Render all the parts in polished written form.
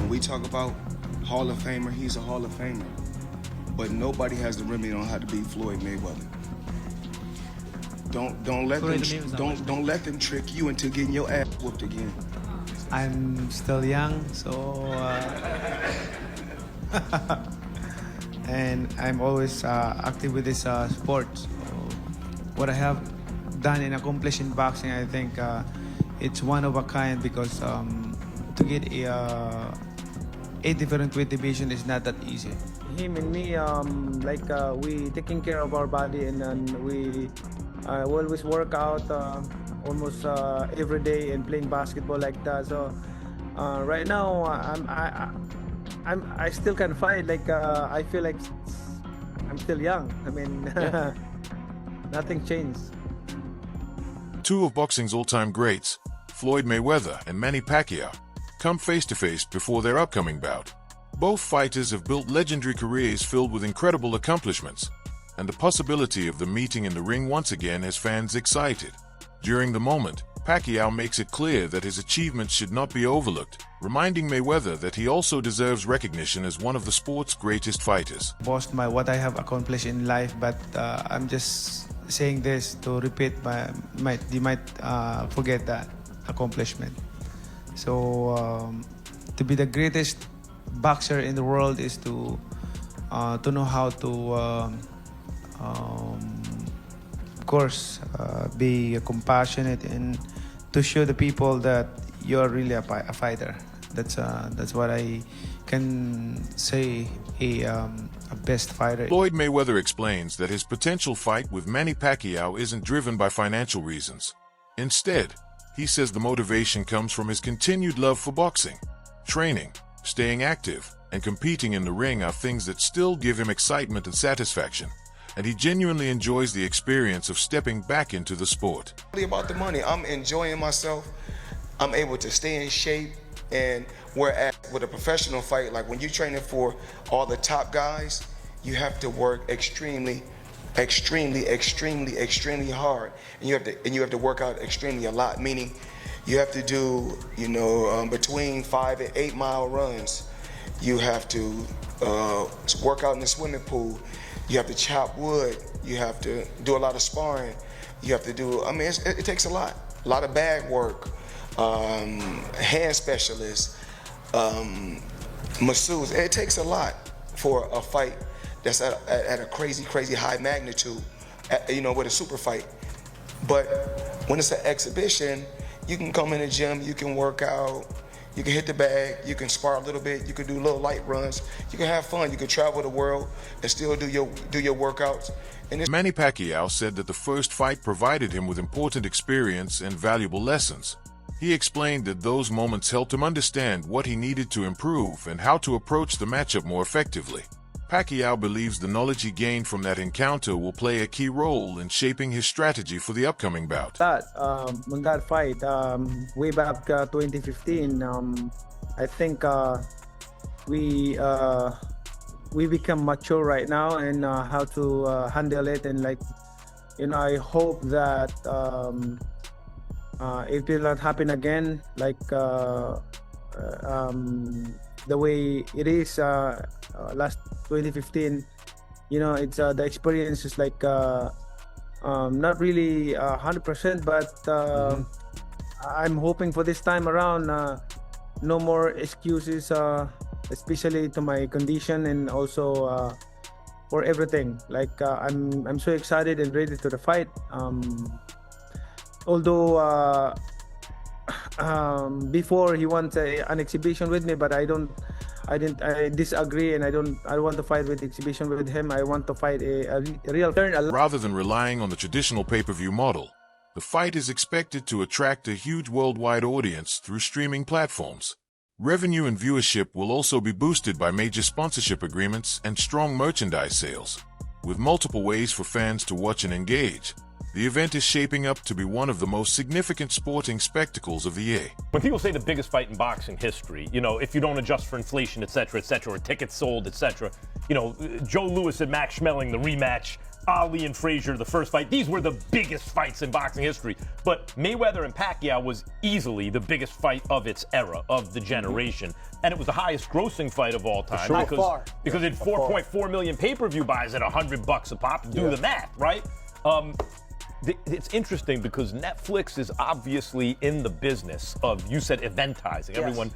when we talk about Hall of Famer, he's a Hall of Famer. But nobody has the remedy on how to beat Floyd Mayweather. Don't let them trick you into getting your ass whooped again. I'm still young, so and I'm always active with this sport. So what I have done and accomplished in boxing, I think it's one of a kind, because to get a different weight division is not that easy. Him and me, we taking care of our body, and then we always work out almost every day and playing basketball like that. So right now, I still can fight. I feel like I'm still young. I mean, nothing changed. Two of boxing's all-time greats, Floyd Mayweather and Manny Pacquiao, come face-to-face before their upcoming bout. Both fighters have built legendary careers filled with incredible accomplishments, and the possibility of them meeting in the ring once again has fans excited. During the moment, Pacquiao makes it clear that his achievements should not be overlooked, reminding Mayweather that he also deserves recognition as one of the sport's greatest fighters. Boast what I have accomplished in life, but I'm just saying this to repeat you might forget that accomplishment. So to be the greatest boxer in the world is to know how to of course be compassionate and to show the people that you're really a fighter. That's what I can say a best fighter. Floyd Mayweather explains that his potential fight with Manny Pacquiao isn't driven by financial reasons. Instead, he says the motivation comes from his continued love for boxing. Training, staying active, and competing in the ring are things that still give him excitement and satisfaction, and he genuinely enjoys the experience of stepping back into the sport. Really about the money. I'm enjoying myself. I'm able to stay in shape, and whereas with a professional fight, like when you're training for all the top guys, you have to work extremely hard, and you have to work out extremely a lot. Meaning, you have to do between 5 and 8 mile runs. You have to work out in the swimming pool. You have to chop wood. You have to do a lot of sparring. You have to do. I mean, it takes a lot of bag work. Hand specialists, masseuse. It takes a lot for a fight that's at a crazy high magnitude, with a super fight. But when it's an exhibition, you can come in the gym, you can work out, you can hit the bag, you can spar a little bit, you can do little light runs, you can have fun, you can travel the world and still do your workouts. And Manny Pacquiao said that the first fight provided him with important experience and valuable lessons. He explained that those moments helped him understand what he needed to improve and how to approach the matchup more effectively. Pacquiao believes the knowledge he gained from that encounter will play a key role in shaping his strategy for the upcoming bout. On that fight, way back 2015, I think we become mature right now and how to handle it, and I hope that it will not happen again, the way it is last 2015. It's the experience is not really 100%, but I'm hoping for this time around no more excuses, especially to my condition and also for everything. I'm so excited and ready to the fight. Although before he wants an exhibition with me, but I disagree, and I don't want to fight with exhibition with him. I want to fight a real turn. Rather than relying on the traditional pay-per-view model, the fight is expected to attract a huge worldwide audience through streaming platforms. Revenue and viewership will also be boosted by major sponsorship agreements and strong merchandise sales. With multiple ways for fans to watch and engage, the event is shaping up to be one of the most significant sporting spectacles of the year. When people say the biggest fight in boxing history, if you don't adjust for inflation, et cetera, or tickets sold, et cetera, Joe Louis and Max Schmeling, the rematch, Ali and Frazier, the first fight, these were the biggest fights in boxing history. But Mayweather and Pacquiao was easily the biggest fight of its era, of the generation. And it was the highest grossing fight of all time. Sure. Because it had 4.4 million pay-per-view buys at $100 a pop. Do the math, right? It's interesting because Netflix is obviously in the business of, you said, eventizing. Yes. Everyone,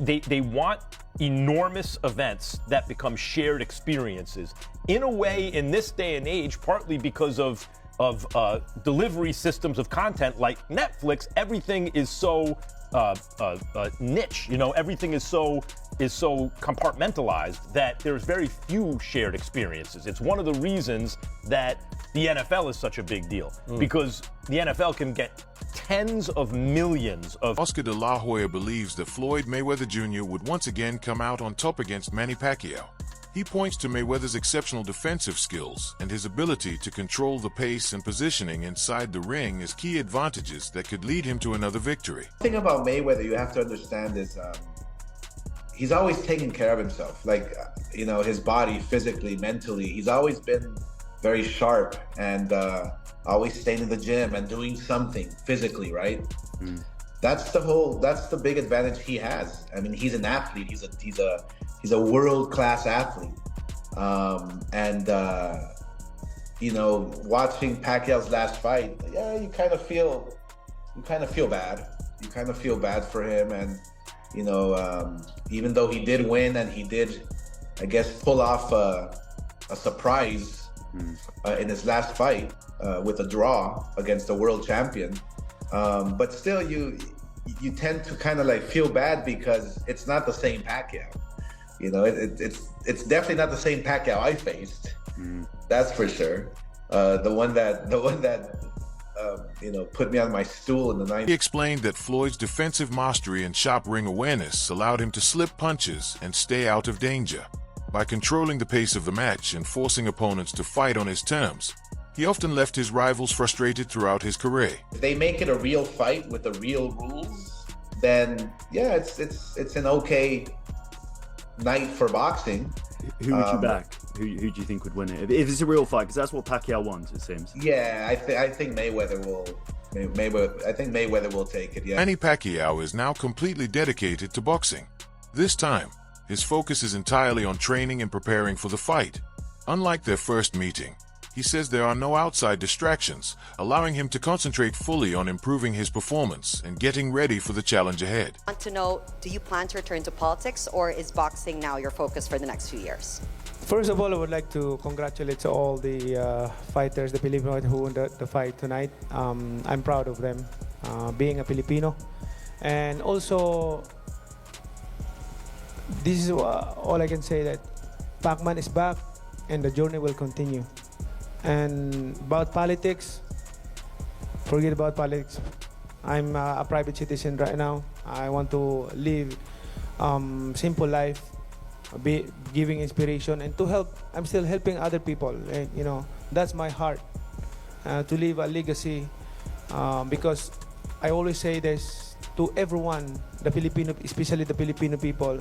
they want enormous events that become shared experiences. In a way, in this day and age, partly because of delivery systems of content like Netflix, everything is so niche. You know, everything is so compartmentalized that there's very few shared experiences. It's one of the reasons that the NFL is such a big deal, because the NFL can get tens of millions of... Oscar de la Hoya believes that Floyd Mayweather Jr. would once again come out on top against Manny Pacquiao. He points to Mayweather's exceptional defensive skills and his ability to control the pace and positioning inside the ring as key advantages that could lead him to another victory. The thing about Mayweather you have to understand is he's always taken care of himself. Like, you know, his body, physically, mentally, he's always been very sharp and always staying in the gym and doing something physically, right? That's the big advantage he has. I mean, he's an athlete. He's a world-class athlete. You know, watching Pacquiao's last fight, you kind of feel bad. You kind of feel bad for him, and you know, even though he did win and he did, I guess, pull off a surprise in his last fight with a draw against the world champion, but still, you tend to kind of like feel bad because it's not the same Pacquiao. You know, it's definitely not the same Pacquiao I faced. That's for sure. The one that you know, put me on my stool in the 90s. He explained that Floyd's defensive mastery and sharp ring awareness allowed him to slip punches and stay out of danger. By controlling the pace of the match and forcing opponents to fight on his terms, he often left his rivals frustrated throughout his career. If they make it a real fight with the real rules, then yeah, it's an okay night for boxing. Who would you back? Who do you think would win it? If it's a real fight, because that's what Pacquiao wants, it seems. Yeah, I think Mayweather will. I think Mayweather will take it. Yeah. Manny Pacquiao is now completely dedicated to boxing. This time, his focus is entirely on training and preparing for the fight. Unlike their first meeting, he says there are no outside distractions, allowing him to concentrate fully on improving his performance and getting ready for the challenge ahead. I want to know, do you plan to return to politics, or is boxing now your focus for the next few years? First of all, I would like to congratulate all the fighters, the Filipino who won the fight tonight. I'm proud of them, being a Filipino. And also, this is all I can say, that Pacman is back and the journey will continue. And about politics, forget about politics. I'm a private citizen right now. I want to live simple life, be giving inspiration and to help. I'm still helping other people, and you know, that's my heart, to leave a legacy, because I always say this to everyone, the Filipino, especially the Filipino people.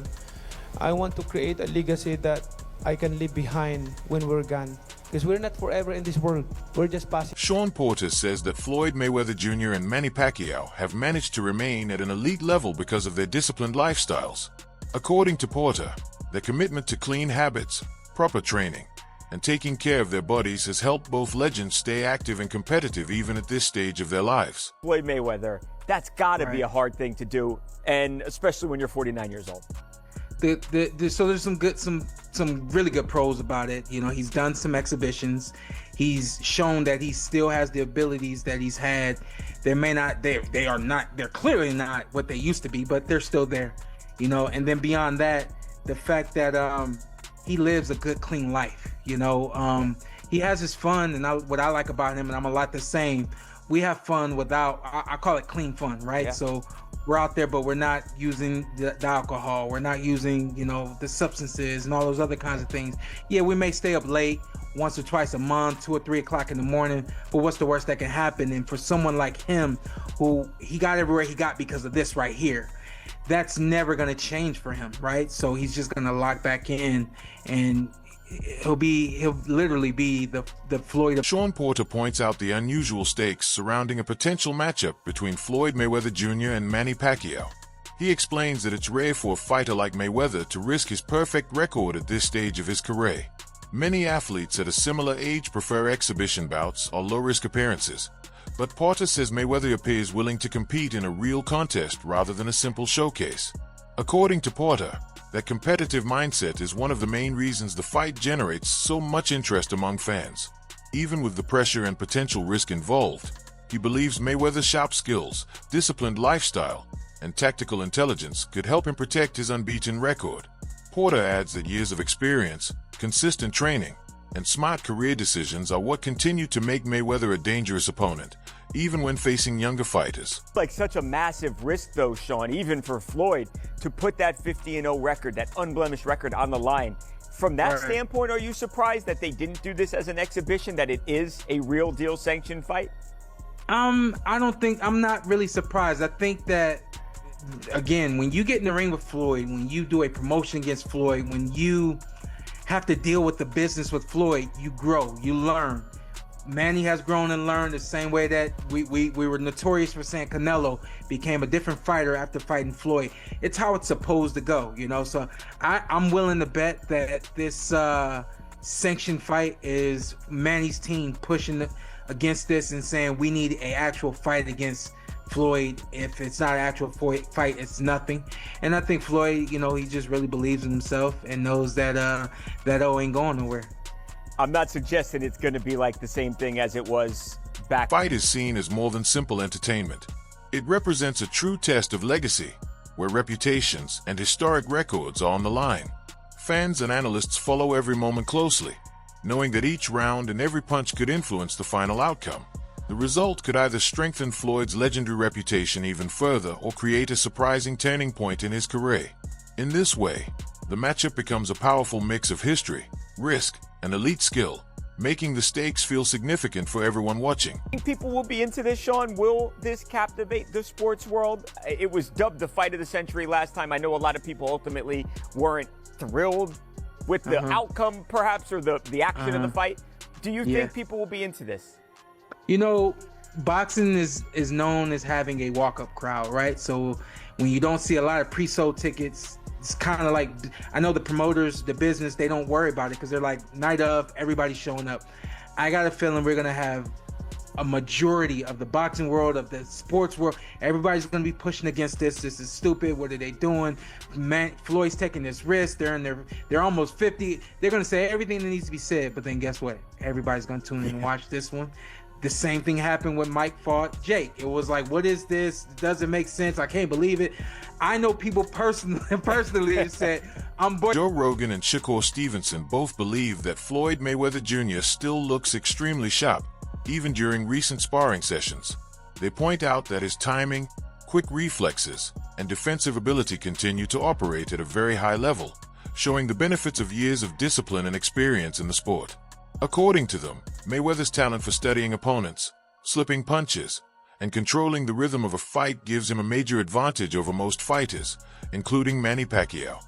I want to create a legacy that I can leave behind when we're gone, because we're not forever in this world. We're just passing. Sean Porter says that Floyd Mayweather Jr. and Manny Pacquiao have managed to remain at an elite level because of their disciplined lifestyles. According to Porter, their commitment to clean habits, proper training, and taking care of their bodies has helped both legends stay active and competitive even at this stage of their lives. Floyd Mayweather, that's got to be a hard thing to do, and especially when you're 49 years old. So there's some really good pros about it. You know, he's done some exhibitions. He's shown that he still has the abilities that he's had. They're clearly not what they used to be, but they're still there. You know, and then beyond that, the fact that he lives a good, clean life. You know, he has his fun, and what I like about him, and I'm a lot the same. We have fun without, I call it clean fun, right? Yeah. So we're out there, but we're not using the alcohol. We're not using, you know, the substances and all those other kinds of things. Yeah, we may stay up late once or twice a month, 2 or 3 o'clock in the morning, but what's the worst that can happen? And for someone like him, who he got everywhere he got because of this right here, that's never going to change for him, right? So he's just going to lock back in, and he'll literally be the Floyd of. Sean Porter points out the unusual stakes surrounding a potential matchup between Floyd Mayweather Jr. and Manny Pacquiao. He explains that it's rare for a fighter like Mayweather to risk his perfect record at this stage of his career. Many athletes at a similar age prefer exhibition bouts or low-risk appearances, but Porter says Mayweather appears willing to compete in a real contest rather than a simple showcase. According to Porter, that competitive mindset is one of the main reasons the fight generates so much interest among fans. Even with the pressure and potential risk involved, he believes Mayweather's sharp skills, disciplined lifestyle, and tactical intelligence could help him protect his unbeaten record. Porter adds that years of experience, consistent training, and smart career decisions are what continue to make Mayweather a dangerous opponent, even when facing younger fighters. Like such a massive risk, though, Sean, even for Floyd, to put that 50-0 record, that unblemished record on the line. From that standpoint, are you surprised that they didn't do this as an exhibition, that it is a real deal sanctioned fight? I'm not really surprised. I think that, again, when you get in the ring with Floyd, when you do a promotion against Floyd, when you have to deal with the business with Floyd, you grow, you learn. Manny has grown and learned the same way that we were notorious for saying Canelo became a different fighter after fighting Floyd. It's how it's supposed to go, you know? So I'm willing to bet that this sanctioned fight is Manny's team pushing against this and saying we need an actual fight against Floyd. If it's not an actual fight, it's nothing. And I think Floyd, you know, he just really believes in himself and knows that that ain't going nowhere. I'm not suggesting it's going to be like the same thing as it was back. Fight is seen as more than simple entertainment. It represents a true test of legacy, where reputations and historic records are on the line. Fans and analysts follow every moment closely, knowing that each round and every punch could influence the final outcome. The result could either strengthen Floyd's legendary reputation even further or create a surprising turning point in his career. In this way, the matchup becomes a powerful mix of history, risk, and elite skill, making the stakes feel significant for everyone watching. I think people will be into this, Sean. Will this captivate the sports world? It was dubbed the fight of the century last time. I know a lot of people ultimately weren't thrilled with the outcome, perhaps, or the action of the fight. Do you think people will be into this? You know, boxing is known as having a walk-up crowd, right? So when you don't see a lot of pre-sold tickets, it's kind of like, I know the promoters, the business, they don't worry about it because they're like, night of, everybody's showing up. I got a feeling we're going to have a majority of the boxing world, of the sports world, everybody's going to be pushing against this. This is stupid. What are they doing? Man, Floyd's taking this risk. They're almost 50. They're going to say everything that needs to be said, but then guess what? Everybody's going to tune in and watch this one. The same thing happened when Mike fought Jake. It was like, what is this? It doesn't make sense. I can't believe it. I know people personally said, I'm bored. Joe Rogan and Shakur Stevenson both believe that Floyd Mayweather Jr. still looks extremely sharp, even during recent sparring sessions. They point out that his timing, quick reflexes, and defensive ability continue to operate at a very high level, showing the benefits of years of discipline and experience in the sport. According to them, Mayweather's talent for studying opponents, slipping punches, and controlling the rhythm of a fight gives him a major advantage over most fighters, including Manny Pacquiao.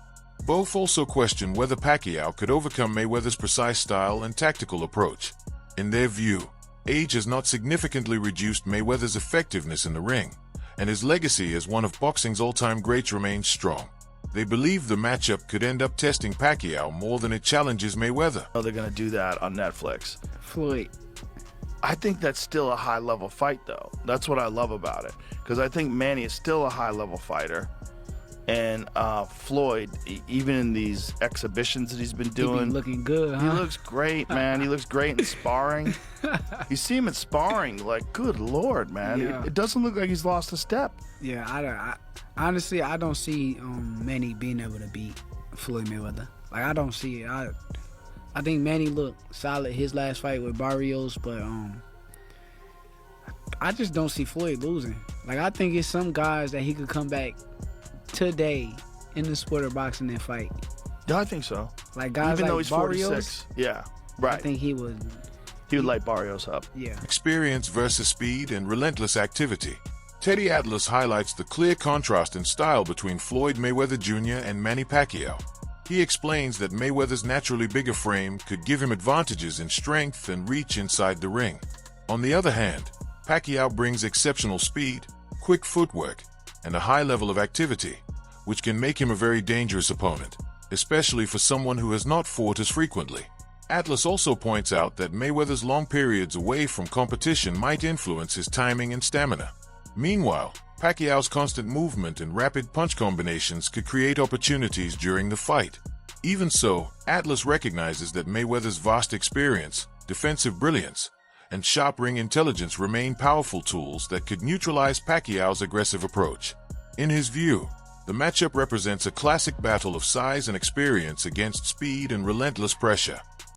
Both also question whether Pacquiao could overcome Mayweather's precise style and tactical approach. In their view, age has not significantly reduced Mayweather's effectiveness in the ring, and his legacy as one of boxing's all-time greats remains strong. They believe the matchup could end up testing Pacquiao more than it challenges Mayweather. Oh, they're going to do that on Netflix. Floyd. I think that's still a high-level fight, though. That's what I love about it. Because I think Manny is still a high-level fighter. And Floyd, even in these exhibitions that he's been doing, he be looking good, huh? He looks great, man. He looks great in sparring. You see him in sparring, like, good Lord, man. Yeah. It doesn't look like he's lost a step. Yeah, I honestly, I don't see Manny being able to beat Floyd Mayweather. Like, I don't see it. I think Manny looked solid his last fight with Barrios, but I just don't see Floyd losing. Like, I think it's some guys that he could come back today in the sport of boxing and fight. Yeah, I think so. Like guys even like though he's Barrios, 46. Yeah, right. I think he would light Barrios up. Yeah. Experience versus speed and relentless activity. Teddy Atlas highlights the clear contrast in style between Floyd Mayweather Jr. and Manny Pacquiao. He explains that Mayweather's naturally bigger frame could give him advantages in strength and reach inside the ring. On the other hand, Pacquiao brings exceptional speed, quick footwork, and a high level of activity, which can make him a very dangerous opponent, especially for someone who has not fought as frequently. Atlas also points out that Mayweather's long periods away from competition might influence his timing and stamina. Meanwhile, Pacquiao's constant movement and rapid punch combinations could create opportunities during the fight. Even so, Atlas recognizes that Mayweather's vast experience, defensive brilliance, and sharp ring intelligence remain powerful tools that could neutralize Pacquiao's aggressive approach. In his view, the matchup represents a classic battle of size and experience against speed and relentless pressure.